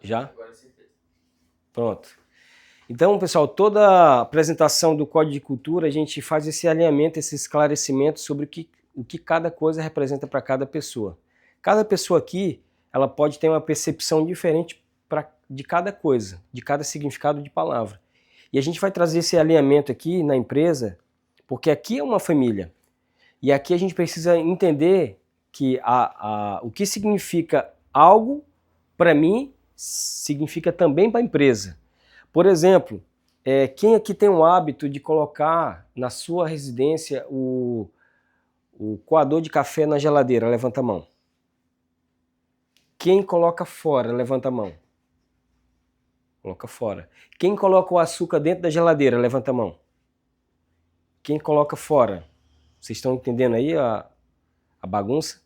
Já? Agora sim. Pronto. Então, pessoal, toda a apresentação do Código de Cultura, a gente faz esse alinhamento, esse esclarecimento sobre o que cada coisa representa para cada pessoa. Cada pessoa aqui, ela pode ter uma percepção diferente de cada coisa, de cada significado de palavra. E a gente vai trazer esse alinhamento aqui na empresa, porque aqui é uma família. E aqui a gente precisa entender que o que significa algo, para mim, significa também para a empresa. Por exemplo, quem aqui tem o hábito de colocar na sua residência o coador de café na geladeira? Levanta a mão. Quem coloca fora? Levanta a mão. Coloca fora. Quem coloca o açúcar dentro da geladeira? Levanta a mão. Quem coloca fora? Vocês estão entendendo aí a bagunça?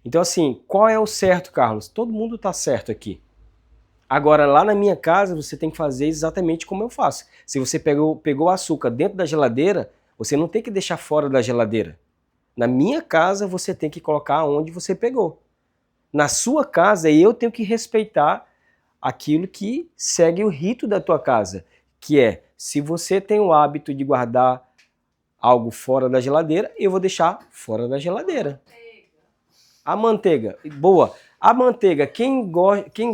Então assim, qual é o certo, Carlos? Todo mundo está certo aqui. Agora, lá na minha casa, você tem que fazer exatamente como eu faço. Se você pegou o açúcar dentro da geladeira, você não tem que deixar fora da geladeira. Na minha casa, você tem que colocar onde você pegou. Na sua casa, eu tenho que respeitar aquilo que segue o rito da tua casa, que é, se você tem o hábito de guardar algo fora da geladeira, eu vou deixar fora da geladeira. A manteiga, boa. A manteiga, quem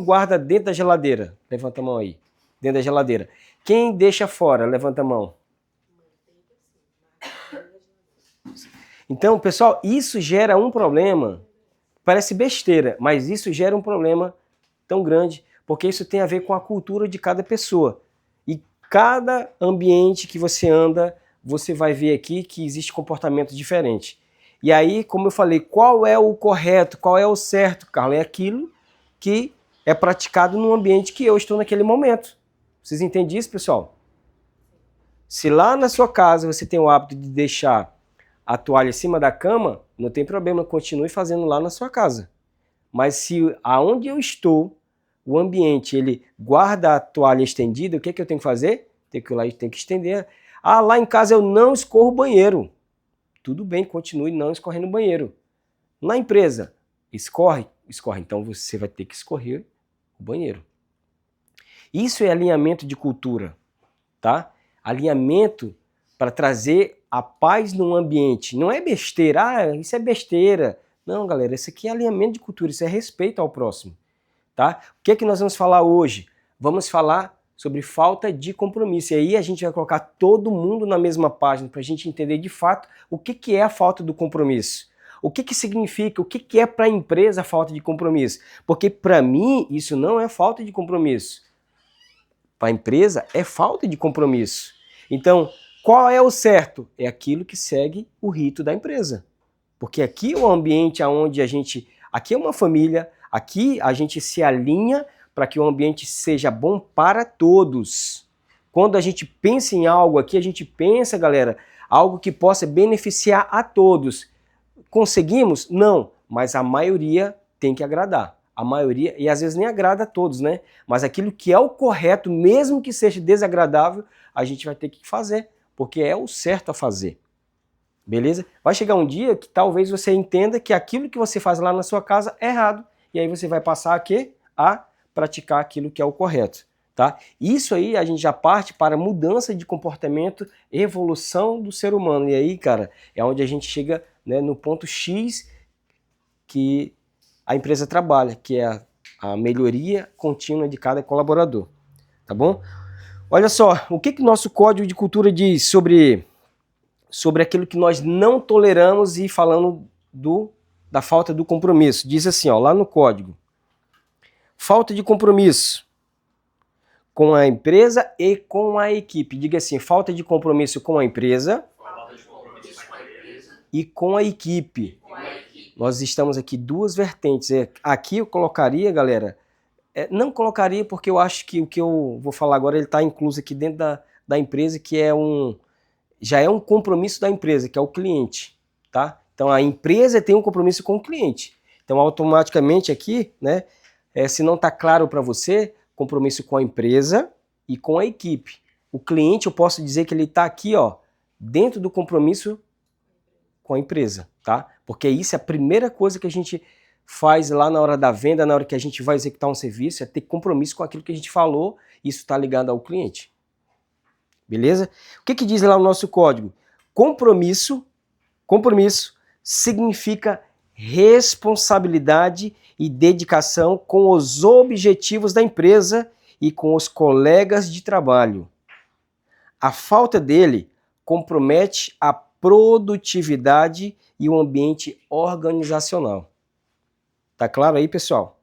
guarda dentro da geladeira? Levanta a mão aí. Dentro da geladeira. Quem deixa fora? Levanta a mão. Então, pessoal, isso gera um problema. Parece besteira, mas isso gera um problema tão grande, porque isso tem a ver com a cultura de cada pessoa. E cada ambiente que você anda, você vai ver aqui que existe comportamento diferente. E aí, como eu falei, qual é o correto, qual é o certo, Carlos? É aquilo que é praticado no ambiente que eu estou naquele momento. Vocês entendem isso, pessoal? Se lá na sua casa você tem o hábito de deixar a toalha em cima da cama, não tem problema, continue fazendo lá na sua casa. Mas se aonde eu estou, o ambiente, ele guarda a toalha estendida, o que eu tenho que fazer? Tem que ir lá e tem que estender. Ah, lá em casa eu não escorro o banheiro. Tudo bem, continue não escorrendo no banheiro. Na empresa, escorre? Escorre. Então você vai ter que escorrer o banheiro. Isso é alinhamento de cultura, tá? Alinhamento para trazer a paz no ambiente. Não é besteira, isso é besteira. Não, galera, isso aqui é alinhamento de cultura, isso é respeito ao próximo, tá? O que é que nós vamos falar hoje? Vamos falar sobre falta de compromisso. E aí a gente vai colocar todo mundo na mesma página para a gente entender de fato o que é a falta do compromisso. O que significa, o que é para a empresa a falta de compromisso. Porque para mim isso não é falta de compromisso. Para a empresa é falta de compromisso. Então, qual é o certo? É aquilo que segue o rito da empresa. Porque aqui é o ambiente onde aqui é uma família, aqui a gente se alinha para que o ambiente seja bom para todos. Quando a gente pensa em algo aqui, a gente pensa, galera, algo que possa beneficiar a todos. Conseguimos? Não, mas a maioria tem que agradar. A maioria, e às vezes nem agrada a todos, né? Mas aquilo que é o correto, mesmo que seja desagradável, a gente vai ter que fazer, porque é o certo a fazer. Beleza? Vai chegar um dia que talvez você entenda que aquilo que você faz lá na sua casa é errado. E aí você vai passar a quê? A praticar aquilo que é o correto. Tá? Isso aí a gente já parte para mudança de comportamento, evolução do ser humano. E aí, cara, é onde a gente chega, né, no ponto X que a empresa trabalha, que é a melhoria contínua de cada colaborador. Tá bom? Olha só, o que o nosso código de cultura diz sobre aquilo que nós não toleramos e falando da falta do compromisso. Diz assim, ó, lá no código. Falta de compromisso com a empresa e com a equipe. Diga assim, falta de compromisso com a empresa, e com a equipe. Nós estamos aqui duas vertentes. Aqui eu colocaria, galera, não colocaria porque eu acho que o que eu vou falar agora ele está incluso aqui dentro da empresa, que já é um compromisso da empresa, que é o cliente, tá? Então a empresa tem um compromisso com o cliente. Então automaticamente aqui, né, se não está claro para você, compromisso com a empresa e com a equipe. O cliente, eu posso dizer que ele está aqui, ó, dentro do compromisso com a empresa, tá? Porque isso é a primeira coisa que a gente faz lá na hora da venda, na hora que a gente vai executar um serviço, é ter compromisso com aquilo que a gente falou, isso está ligado ao cliente. Beleza? O que diz lá o nosso código? Compromisso significa responsabilidade e dedicação com os objetivos da empresa e com os colegas de trabalho. A falta dele compromete a produtividade e o ambiente organizacional. Tá claro aí, pessoal?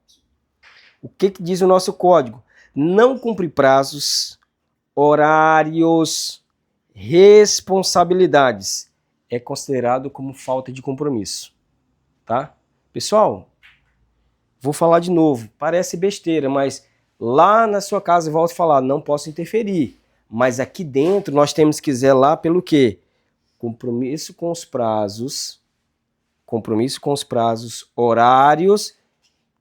O que diz o nosso código? Não cumprir prazos, horários, responsabilidades é considerado como falta de compromisso, tá? Pessoal, vou falar de novo, parece besteira, mas lá na sua casa, eu volto a falar, não posso interferir, mas aqui dentro nós temos que zelar pelo quê? Compromisso com os prazos, horários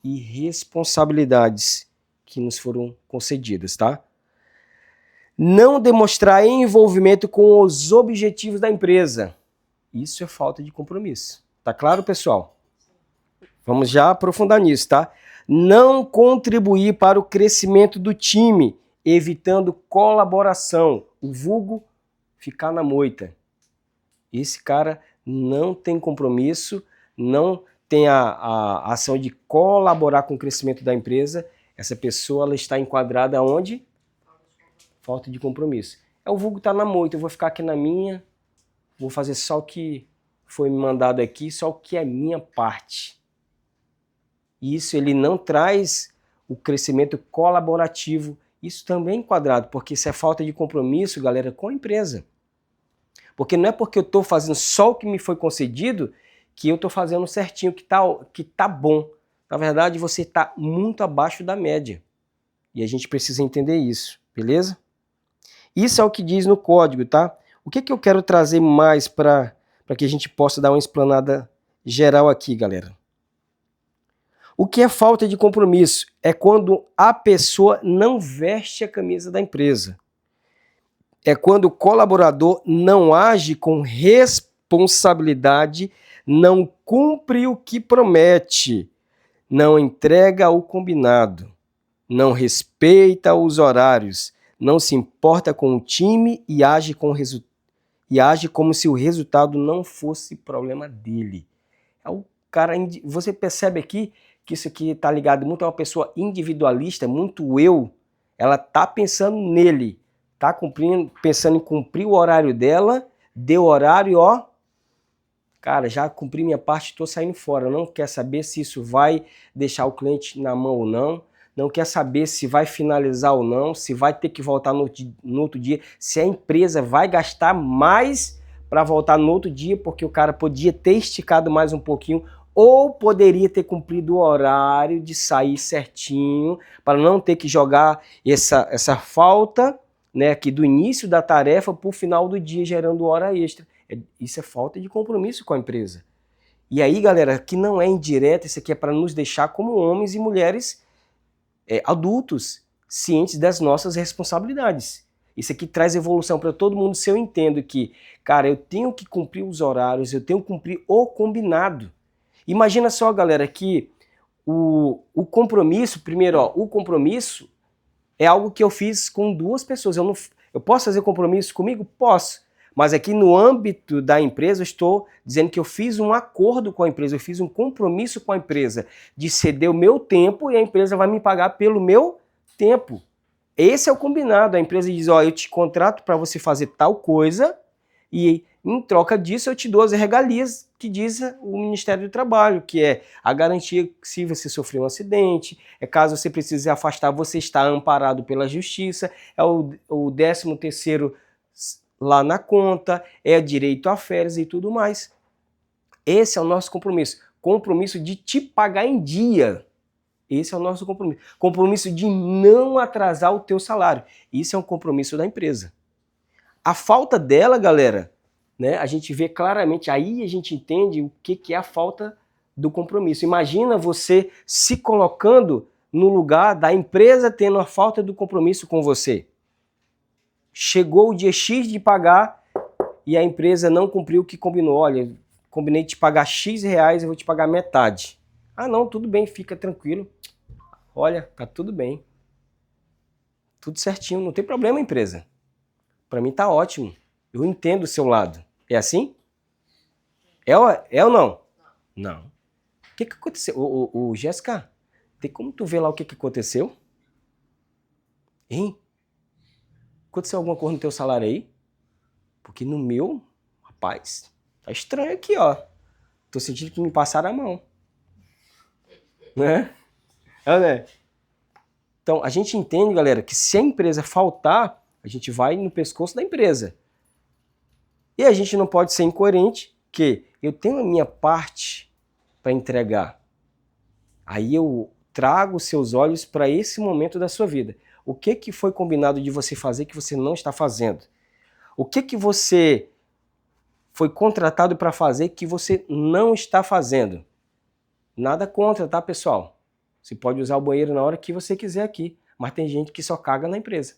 e responsabilidades que nos foram concedidas, tá? Não demonstrar envolvimento com os objetivos da empresa. Isso é falta de compromisso. Tá claro, pessoal? Vamos já aprofundar nisso, tá? Não contribuir para o crescimento do time, evitando colaboração. O vulgo ficar na moita. Esse cara não tem compromisso, não tem a ação de colaborar com o crescimento da empresa. Essa pessoa ela está enquadrada onde? Falta de compromisso. É o vulgo tá na moita, eu vou ficar aqui na minha, vou fazer só o que foi me mandado aqui, só o que é minha parte. Isso ele não traz o crescimento colaborativo. Isso também é enquadrado, porque isso é falta de compromisso, galera, com a empresa. Porque não é porque eu estou fazendo só o que me foi concedido que eu estou fazendo certinho, que tá bom. Na verdade, você está muito abaixo da média. E a gente precisa entender isso, beleza? Isso é o que diz no código, tá? O que eu quero trazer mais para que a gente possa dar uma explanada geral aqui, galera? O que é falta de compromisso? É quando a pessoa não veste a camisa da empresa. É quando o colaborador não age com responsabilidade, não cumpre o que promete, não entrega o combinado, não respeita os horários, não se importa com o time e age como se o resultado não fosse problema dele. É o cara, você percebe aqui que isso aqui está ligado muito a uma pessoa individualista, muito eu, ela está pensando nele, está pensando em cumprir o horário dela, deu horário, ó, cara, já cumpri minha parte, estou saindo fora, não quer saber se isso vai deixar o cliente na mão ou não, não quer saber se vai finalizar ou não, se vai ter que voltar no outro dia, se a empresa vai gastar mais para voltar no outro dia, porque o cara podia ter esticado mais um pouquinho, ou poderia ter cumprido o horário de sair certinho, para não ter que jogar essa falta, né, aqui do início da tarefa para o final do dia, gerando hora extra. Isso é falta de compromisso com a empresa. E aí, galera, que não é indireta, isso aqui é para nos deixar como homens e mulheres adultos, cientes das nossas responsabilidades. Isso aqui traz evolução para todo mundo, se eu entendo que, cara, eu tenho que cumprir os horários, eu tenho que cumprir o combinado. Imagina só, galera, que o compromisso, primeiro, ó, o compromisso é algo que eu fiz com duas pessoas. Eu posso fazer compromisso comigo? Posso. Mas aqui no âmbito da empresa, eu estou dizendo que eu fiz um acordo com a empresa, eu fiz um compromisso com a empresa de ceder o meu tempo e a empresa vai me pagar pelo meu tempo. Esse é o combinado. A empresa diz, ó, eu te contrato para você fazer tal coisa e em troca disso eu te dou as regalias que diz o Ministério do Trabalho, que é a garantia que se você sofrer um acidente, caso você precise afastar, você está amparado pela justiça, é o 13º lá na conta, é direito a férias e tudo mais. Esse é o nosso compromisso. Compromisso de te pagar em dia. Esse é o nosso compromisso. Compromisso de não atrasar o teu salário. Isso é um compromisso da empresa. A falta dela, galera, né, a gente vê claramente, aí a gente entende o que é a falta do compromisso. Imagina você se colocando no lugar da empresa tendo a falta do compromisso com você. Chegou o dia X de pagar e a empresa não cumpriu o que combinou. Olha, combinei de te pagar X reais, eu vou te pagar metade. Ah, não, tudo bem, fica tranquilo. Olha, tá tudo bem. Tudo certinho, não tem problema, empresa. Para mim tá ótimo. Eu entendo o seu lado. É assim? É ou não? Não. O que aconteceu? Jéssica, tem como tu ver lá o que aconteceu? Hein? Aconteceu alguma coisa no teu salário aí? Porque no meu, rapaz, tá estranho aqui, ó. Tô sentindo que me passaram a mão. Né? É, né? Então, a gente entende, galera, que se a empresa faltar, a gente vai no pescoço da empresa. E a gente não pode ser incoerente, que eu tenho a minha parte para entregar. Aí eu trago seus olhos para esse momento da sua vida. O que foi combinado de você fazer que você não está fazendo? O que você foi contratado para fazer que você não está fazendo? Nada contra, tá, pessoal? Você pode usar o banheiro na hora que você quiser aqui, mas tem gente que só caga na empresa.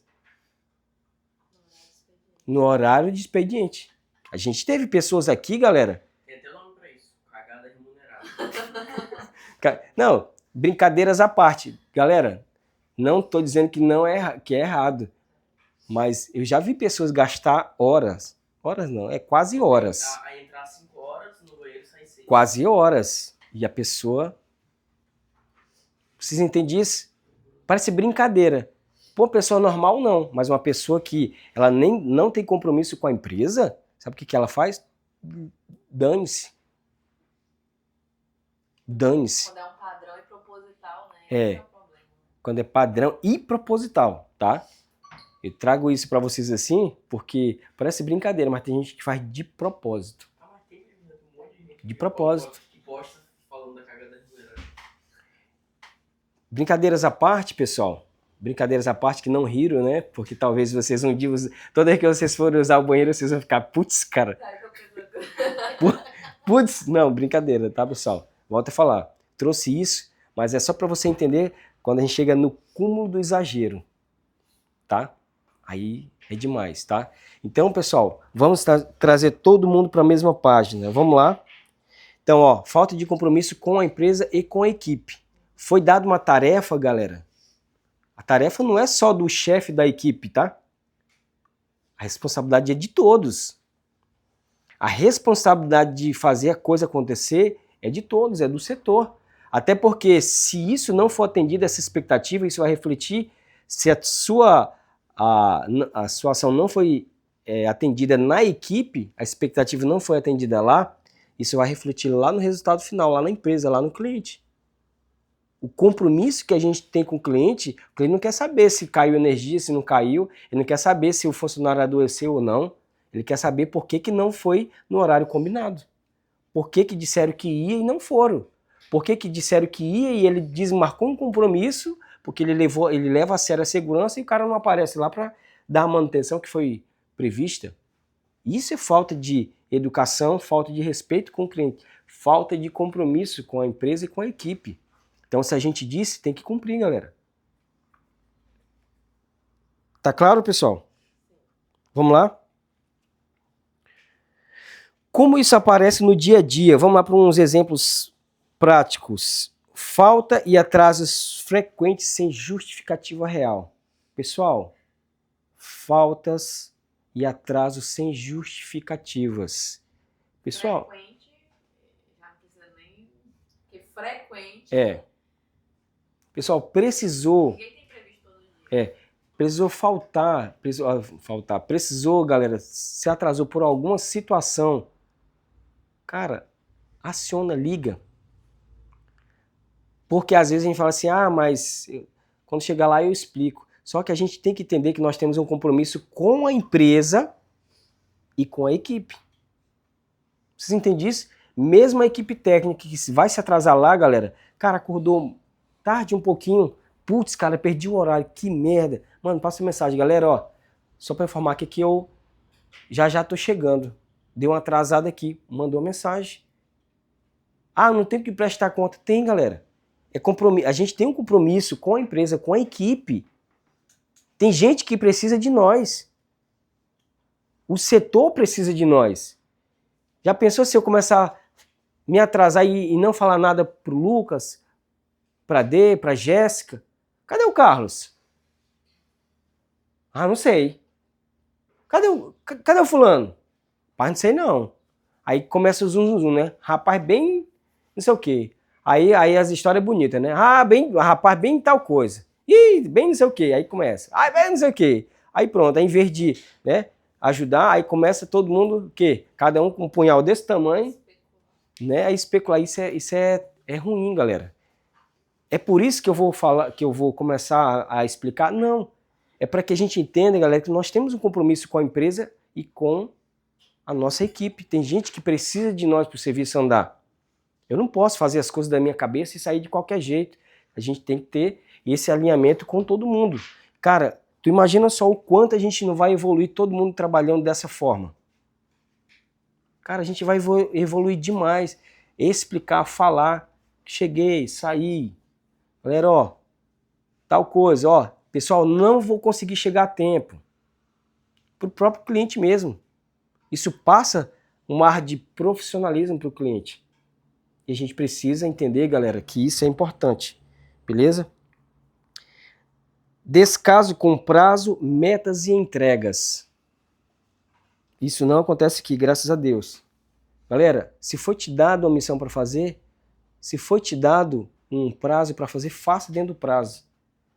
No horário de expediente. A gente teve pessoas aqui, galera. Tem até nome pra isso, cagada remunerada. Não, brincadeiras à parte. Galera, não tô dizendo que não é, que é errado, mas eu já vi pessoas gastar horas. Horas não, é quase horas. Aí entrar 5 horas no banheiro, sai 6. Quase horas. E a pessoa... Vocês entendem isso? Parece brincadeira. Pô, pessoa normal não, mas uma pessoa que ela nem não tem compromisso com a empresa, sabe o que ela faz? Dane-se. Dane-se. Quando é um padrão e proposital, né? É. Esse é o problema. Quando é padrão e proposital, tá? Eu trago isso pra vocês assim, porque parece brincadeira, mas tem gente que faz de propósito. Ah, mas tem um monte de gente De propósito. que posta falando da cagada remunerada. Brincadeiras à parte, pessoal. Brincadeiras à parte que não riram, né? Porque talvez vocês um dia... Toda vez que vocês forem usar o banheiro, vocês vão ficar... Putz, cara. Putz, não, brincadeira, tá, pessoal? Volto a falar. Trouxe isso, mas é só para você entender quando a gente chega no cúmulo do exagero, tá? Aí é demais, tá? Então, pessoal, vamos trazer todo mundo para a mesma página. Vamos lá? Então, ó, falta de compromisso com a empresa e com a equipe. Foi dada uma tarefa, galera. A tarefa não é só do chefe da equipe, tá? A responsabilidade é de todos. A responsabilidade de fazer a coisa acontecer é de todos, é do setor. Até porque se isso não for atendido, essa expectativa, isso vai refletir se a sua ação não foi atendida na equipe, a expectativa não foi atendida lá, isso vai refletir lá no resultado final, lá na empresa, lá no cliente. O compromisso que a gente tem com o cliente não quer saber se caiu energia, se não caiu, ele não quer saber se o funcionário adoeceu ou não, ele quer saber por que não foi no horário combinado. Por que disseram que ia e não foram. Por que disseram que ia e ele desmarcou um compromisso, porque ele leva a sério a segurança e o cara não aparece lá para dar a manutenção que foi prevista. Isso é falta de educação, falta de respeito com o cliente, falta de compromisso com a empresa e com a equipe. Então, se a gente disse, tem que cumprir, galera. Tá claro, pessoal? Vamos lá? Como isso aparece no dia a dia? Vamos lá para uns exemplos práticos. Falta e atrasos frequentes sem justificativa real. Pessoal, faltas e atrasos sem justificativas. Pessoal... Frequente, já não precisa nem... Porque frequente... Pessoal, precisou... Ninguém tem previsto todo dia. Precisou, galera, se atrasou por alguma situação. Cara, aciona, liga. Porque às vezes a gente fala assim, mas quando chegar lá eu explico. Só que a gente tem que entender que nós temos um compromisso com a empresa e com a equipe. Vocês entendem isso? Mesmo a equipe técnica que vai se atrasar lá, galera, cara, acordou tarde um pouquinho, putz, cara, perdi o horário, que merda. Mano, passa uma mensagem, galera, ó, só para informar aqui que eu já tô chegando. Deu uma atrasada aqui, mandou uma mensagem. Ah, não tem que prestar conta. Tem, galera. É compromisso. A gente tem um compromisso com a empresa, com a equipe. Tem gente que precisa de nós. O setor precisa de nós. Já pensou se eu começar me atrasar e não falar nada pro Lucas, pra Dê, pra Jéssica? Cadê o Carlos? Ah, não sei. Cadê o fulano? Rapaz, não sei não. Aí começa o zum, né? Rapaz, bem não sei o quê. Aí as histórias bonitas, né? Rapaz, bem tal coisa. Ih, bem não sei o quê. Aí começa. Ah, bem não sei o quê. Aí pronto, aí em vez de, né, ajudar, aí começa todo mundo, o quê? Cada um com um punhal desse tamanho, né? A especular. Isso é ruim, galera. É por isso que eu vou falar, que eu vou começar a explicar? Não. É para que a gente entenda, galera, que nós temos um compromisso com a empresa e com a nossa equipe. Tem gente que precisa de nós para o serviço andar. Eu não posso fazer as coisas da minha cabeça e sair de qualquer jeito. A gente tem que ter esse alinhamento com todo mundo. Cara, tu imagina só o quanto a gente não vai evoluir todo mundo trabalhando dessa forma. Cara, a gente vai evoluir demais. Explicar, falar, cheguei, saí. Galera, ó, tal coisa, ó. Pessoal, não vou conseguir chegar a tempo. Para o próprio cliente mesmo. Isso passa um ar de profissionalismo para o cliente. E a gente precisa entender, galera, que isso é importante. Beleza? Descaso com prazo, metas e entregas. Isso não acontece aqui, graças a Deus. Galera, se for te dado uma missão para fazer, se for te dado um prazo para fazer, faça dentro do prazo.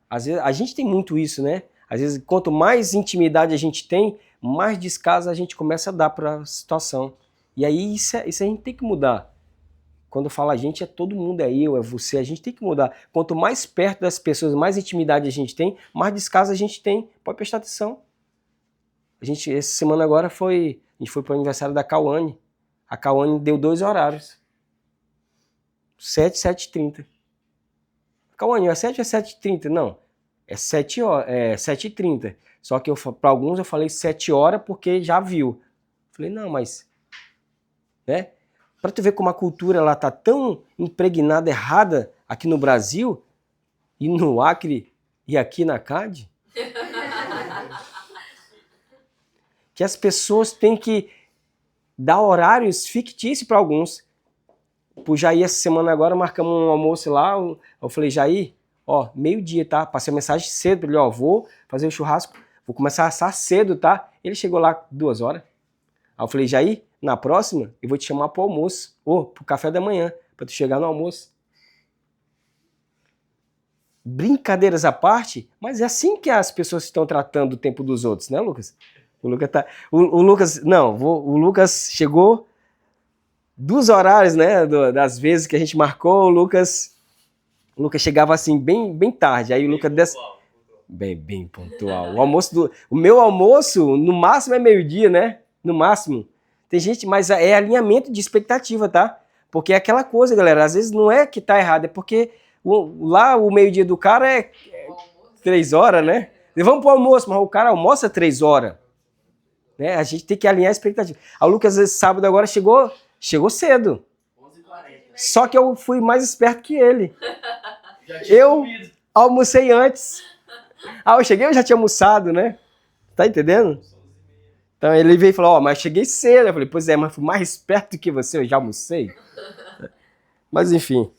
Às vezes, a gente tem muito isso, né? Às vezes, quanto mais intimidade a gente tem, mais descaso a gente começa a dar para a situação. E aí, isso a gente tem que mudar. Quando eu falo a gente, é todo mundo, é eu, é você, a gente tem que mudar. Quanto mais perto das pessoas, mais intimidade a gente tem, mais descaso a gente tem. Pode prestar atenção. Essa semana agora a gente foi para o aniversário da Cauane. A Cauane deu 2 horários. 7 e 7h30. Cauane, é 7 ou é 7h30? Não, é 7h30. Só que para alguns eu falei 7 horas porque já viu. Falei, não, mas... né? Para tu ver como a cultura ela tá tão impregnada, errada aqui no Brasil, e no Acre, e aqui na CAD, que as pessoas têm que dar horários fictícios para alguns. Por Jair, essa semana agora, marcamos um almoço lá, eu falei, Jair, ó, 12h, tá? Passei a mensagem cedo pra ele, ó, vou fazer o churrasco, vou começar a assar cedo, tá? Ele chegou lá 2 horas. Aí eu falei, Jair, na próxima, eu vou te chamar pro almoço, ou pro café da manhã, pra tu chegar no almoço. Brincadeiras à parte, mas é assim que as pessoas estão tratando o tempo dos outros, né, Lucas? O Lucas chegou 2 horários, né, das vezes que a gente marcou, o Lucas chegava assim bem tarde, aí o Lucas desce... Bem pontual. O meu almoço, no máximo é 12h, né? No máximo. Tem gente, mas é alinhamento de expectativa, tá? Porque é aquela coisa, galera, às vezes não é que tá errado, é porque lá o 12h do cara é 3 horas, né? Vamos pro almoço, mas o cara almoça 3 horas. Né? A gente tem que alinhar a expectativa. A Lucas, sábado agora, chegou cedo. 11h40. Só que eu fui mais esperto que ele. Eu almocei antes. Eu cheguei, eu já tinha almoçado, né? Tá entendendo? Então ele veio e falou, mas cheguei cedo. Eu falei, pois é, mas fui mais esperto que você, eu já almocei. Mas enfim.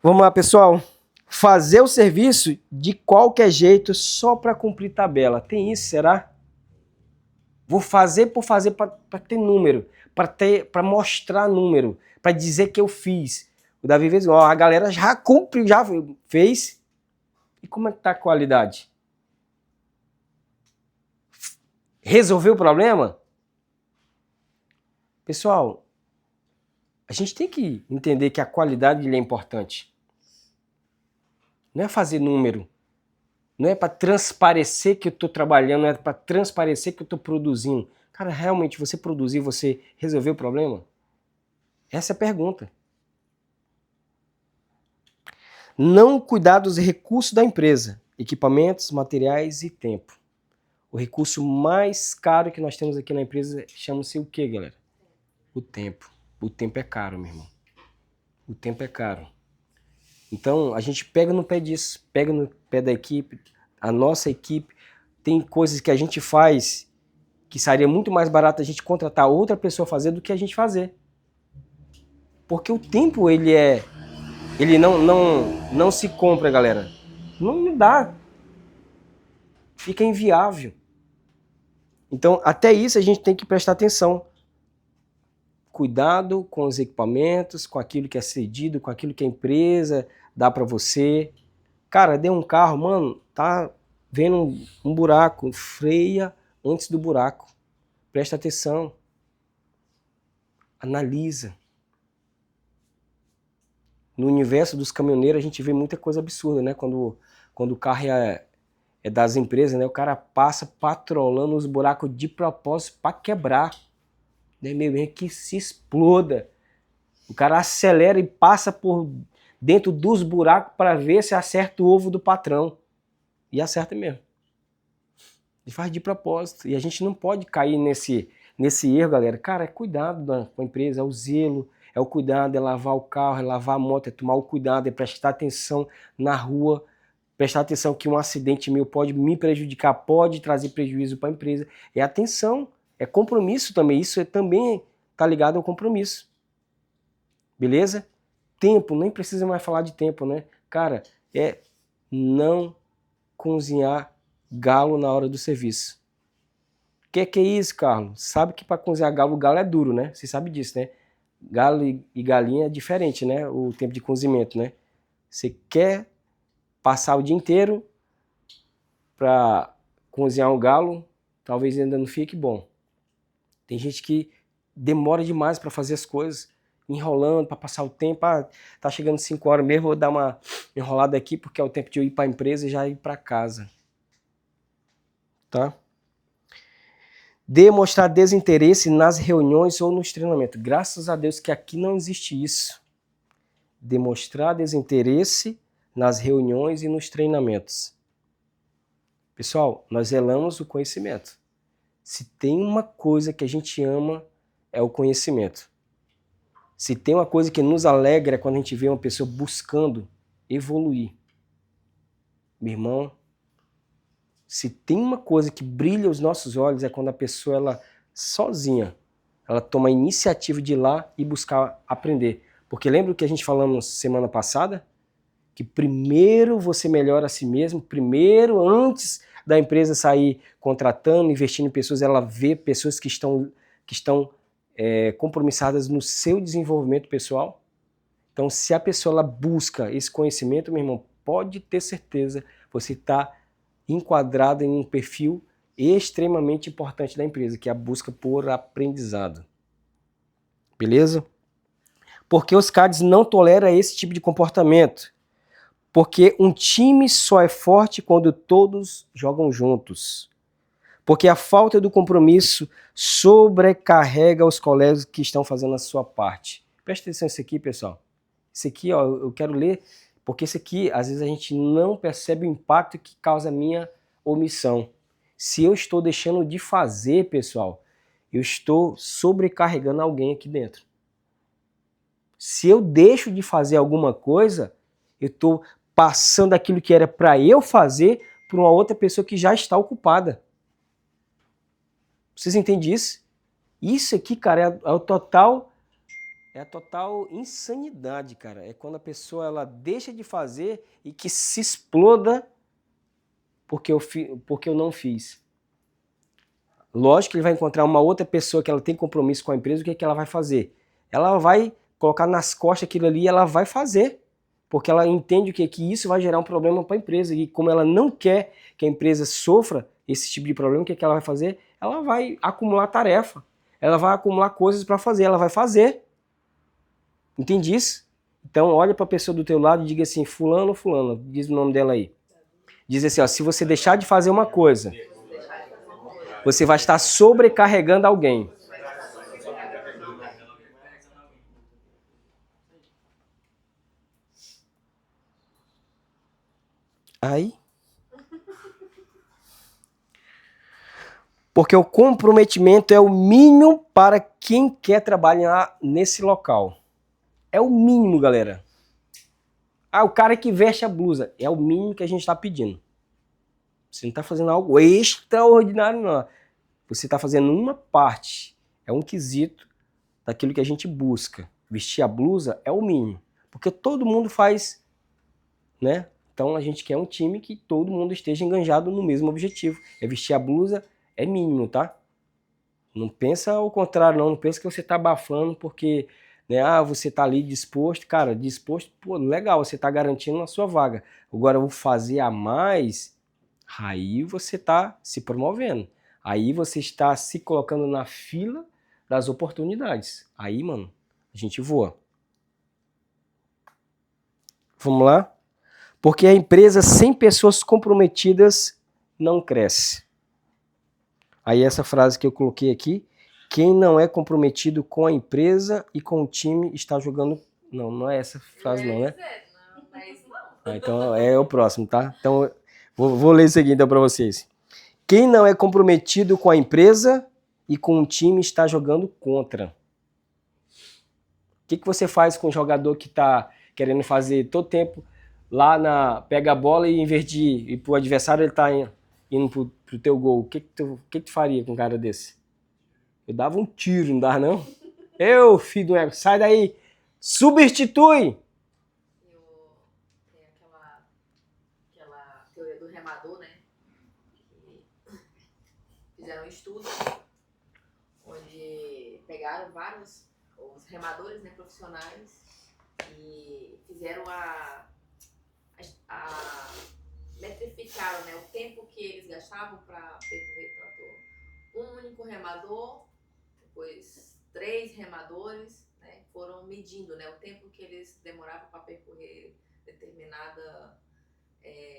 Vamos lá, pessoal. Fazer o serviço de qualquer jeito só para cumprir tabela. Tem isso, será? Vou fazer por fazer para ter número, para mostrar número, para dizer que eu fiz. O Davi fez, a galera já cumpriu, já fez. E como é que tá a qualidade? Resolveu o problema? Pessoal, a gente tem que entender que a qualidade é importante. Não é fazer número. Não é para transparecer que eu estou trabalhando, não é para transparecer que eu estou produzindo. Cara, realmente você produzir, você resolveu o problema? Essa é a pergunta. Não cuidar dos recursos da empresa, equipamentos, materiais e tempo. O recurso mais caro que nós temos aqui na empresa chama-se o quê, galera? O tempo. O tempo é caro, meu irmão. O tempo é caro. Então, a gente pega no pé disso, pega no pé da equipe, a nossa equipe. Tem coisas que a gente faz que seria muito mais barato a gente contratar outra pessoa fazer do que a gente fazer. Porque o tempo, ele não se compra, galera. Não dá. Fica inviável. Então, até isso a gente tem que prestar atenção. Cuidado com os equipamentos, com aquilo que é cedido, com aquilo que a empresa dá para você. Cara, dê um carro, mano, tá vendo um buraco, freia antes do buraco. Presta atenção. Analisa. No universo dos caminhoneiros a gente vê muita coisa absurda, né? Quando o carro é das empresas, né? O cara passa patrolando os buracos de propósito para quebrar. Né? Meio que se exploda. O cara acelera e passa por dentro dos buracos para ver se acerta o ovo do patrão. E acerta mesmo. E faz de propósito. E a gente não pode cair nesse erro, galera. Cara, é cuidado com a empresa, é o zelo, é o cuidado, é lavar o carro, é lavar a moto, é tomar o cuidado, é prestar atenção na rua, prestar atenção que um acidente meu pode me prejudicar, pode trazer prejuízo para a empresa. É atenção, é compromisso também. Isso também tá ligado ao compromisso. Beleza? Tempo, nem precisa mais falar de tempo, né? Cara, é não cozinhar galo na hora do serviço. O que é isso, Carlos? Sabe que para cozinhar galo, o galo é duro, né? Você sabe disso, né? Galo e galinha é diferente, né? O tempo de cozimento, né? Você quer passar o dia inteiro para cozinhar um galo, talvez ainda não fique bom. Tem gente que demora demais para fazer as coisas, enrolando para passar o tempo. Ah, tá chegando 5 horas mesmo, vou dar uma enrolada aqui porque é o tempo de eu ir para a empresa e já ir para casa. Tá? Demonstrar desinteresse nas reuniões ou nos treinamentos. Graças a Deus que aqui não existe isso. Demonstrar desinteresse nas reuniões e nos treinamentos. Pessoal, nós zelamos o conhecimento. Se tem uma coisa que a gente ama, é o conhecimento. Se tem uma coisa que nos alegra é quando a gente vê uma pessoa buscando evoluir. Meu irmão, se tem uma coisa que brilha os nossos olhos é quando a pessoa, ela sozinha, ela toma a iniciativa de ir lá e buscar aprender. Porque lembra o que a gente falamos semana passada? Que primeiro você melhora a si mesmo, primeiro, antes da empresa sair contratando, investindo em pessoas, ela vê pessoas que estão compromissadas no seu desenvolvimento pessoal. Então, se a pessoa ela busca esse conhecimento, meu irmão, pode ter certeza, você está enquadrado em um perfil extremamente importante da empresa, que é a busca por aprendizado. Beleza? Porque os CADs não toleram esse tipo de comportamento. Porque um time só é forte quando todos jogam juntos. Porque a falta do compromisso sobrecarrega os colegas que estão fazendo a sua parte. Presta atenção nisso aqui, pessoal. Isso aqui, ó, eu quero ler, porque isso aqui, às vezes a gente não percebe o impacto que causa a minha omissão. Se eu estou deixando de fazer, pessoal, eu estou sobrecarregando alguém aqui dentro. Se eu deixo de fazer alguma coisa, eu estou passando aquilo que era para eu fazer para uma outra pessoa que já está ocupada. Vocês entendem isso? Isso aqui, cara, é a total insanidade, cara. É quando a pessoa ela deixa de fazer e que se exploda porque eu não fiz. Lógico que ele vai encontrar uma outra pessoa que ela tem compromisso com a empresa, o que é que ela vai fazer? Ela vai colocar nas costas aquilo ali e ela vai fazer. Porque ela entende que isso vai gerar um problema para a empresa. E como ela não quer que a empresa sofra esse tipo de problema, o que ela vai fazer? Ela vai acumular tarefa. Ela vai acumular coisas para fazer. Ela vai fazer. Entende isso? Então olha para a pessoa do teu lado e diga assim, fulano, fulano, diz o nome dela aí. Diz assim, ó, se você deixar de fazer uma coisa, você vai estar sobrecarregando alguém. Aí. Porque o comprometimento é o mínimo para quem quer trabalhar nesse local. É o mínimo, galera. Ah, o cara que veste a blusa. É o mínimo que a gente está pedindo. Você não está fazendo algo extraordinário, não. Você está fazendo uma parte. É um quesito daquilo que a gente busca. vestir a blusa é o mínimo, porque todo mundo faz, né? Então a gente quer um time que todo mundo esteja enganjado no mesmo objetivo. É vestir a blusa, é mínimo, tá? Não pensa ao contrário, não pensa que você tá abafando porque, né, você tá ali disposto. Cara, disposto, pô, legal, você tá garantindo a sua vaga. Agora eu vou fazer a mais, aí você tá se promovendo. Aí você está se colocando na fila das oportunidades. Aí, mano, a gente voa. Vamos lá? Porque a empresa sem pessoas comprometidas não cresce. Aí essa frase que eu coloquei aqui, quem não é comprometido com a empresa e com o time está jogando... Não, não é essa frase não, né? Não é isso não. Então é o próximo, tá? Então vou ler isso aqui então para vocês. Quem não é comprometido com a empresa e com o time está jogando contra. O que você faz com o jogador que está querendo fazer todo tempo lá pega a bola e em vez de ir pro adversário ele está indo pro teu gol? O que tu faria com um cara desse? Eu dava um tiro, não dava não? Eu, filho do ego, sai daí, substitui! Tem aquela teoria do remador, né? Que fizeram um estudo onde pegaram vários os remadores, né, profissionais e fizeram metrificaram, né, o tempo que eles gastavam para percorrer tanto um único remador, depois 3 remadores, né, foram medindo, né, o tempo que eles demoravam para percorrer determinada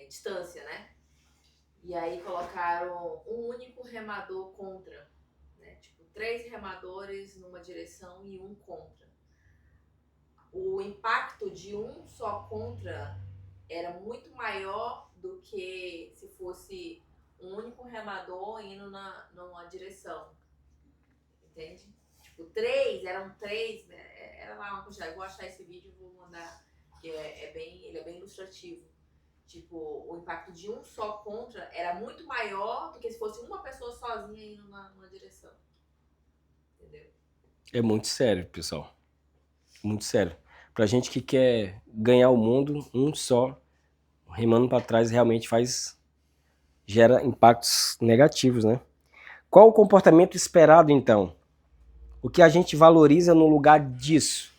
distância, né? E aí colocaram um único remador contra, né? Tipo, 3 remadores numa direção e um contra. O impacto de um só contra era muito maior do que se fosse um único remador indo numa direção. Entende? Tipo, eram 3, né? Era lá uma quantidade. Eu vou achar esse vídeo e vou mandar, que ele é bem ilustrativo. Tipo, o impacto de um só contra era muito maior do que se fosse uma pessoa sozinha indo numa direção. Entendeu? É muito sério, pessoal. Muito sério. Pra gente que quer ganhar o mundo, um só, remando para trás, realmente gera impactos negativos, né? Qual o comportamento esperado, então? O que a gente valoriza no lugar disso?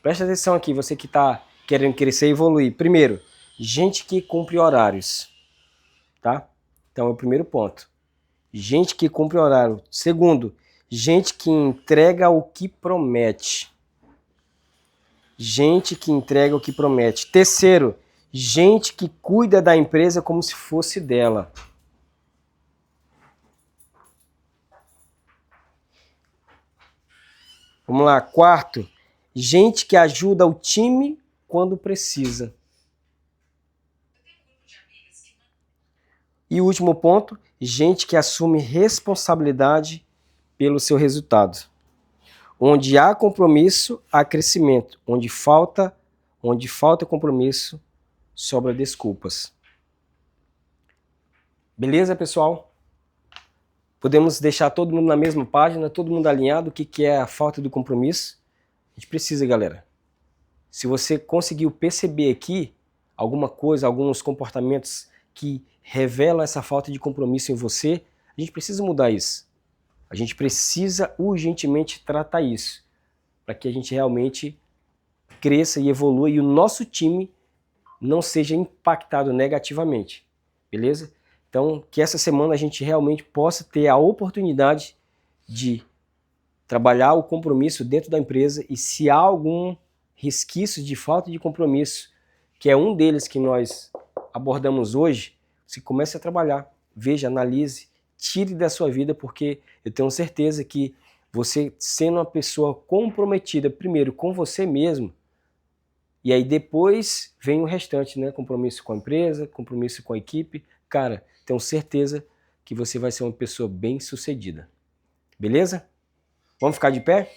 Presta atenção aqui, você que está querendo crescer e evoluir. Primeiro, gente que cumpre horários, tá? Então é o primeiro ponto. Gente que cumpre horário. Segundo, gente que entrega o que promete. Gente que entrega o que promete. Terceiro, gente que cuida da empresa como se fosse dela. Vamos lá. Quarto, gente que ajuda o time quando precisa. E o último ponto, gente que assume responsabilidade pelo seu resultado. Onde há compromisso, há crescimento. Onde falta compromisso, sobra desculpas. Beleza, pessoal? Podemos deixar todo mundo na mesma página, todo mundo alinhado, o que é a falta do compromisso? A gente precisa, galera. Se você conseguiu perceber aqui alguma coisa, alguns comportamentos que revelam essa falta de compromisso em você, a gente precisa mudar isso. A gente precisa urgentemente tratar isso, para que a gente realmente cresça e evolua e o nosso time não seja impactado negativamente, beleza? Então, que essa semana a gente realmente possa ter a oportunidade de trabalhar o compromisso dentro da empresa e se há algum resquício de falta de compromisso, que é um deles que nós abordamos hoje, você comece a trabalhar, veja, analise, tire da sua vida, porque eu tenho certeza que você sendo uma pessoa comprometida primeiro com você mesmo, e aí depois vem o restante, né? Compromisso com a empresa, compromisso com a equipe. Cara, tenho certeza que você vai ser uma pessoa bem-sucedida. Beleza? Vamos ficar de pé?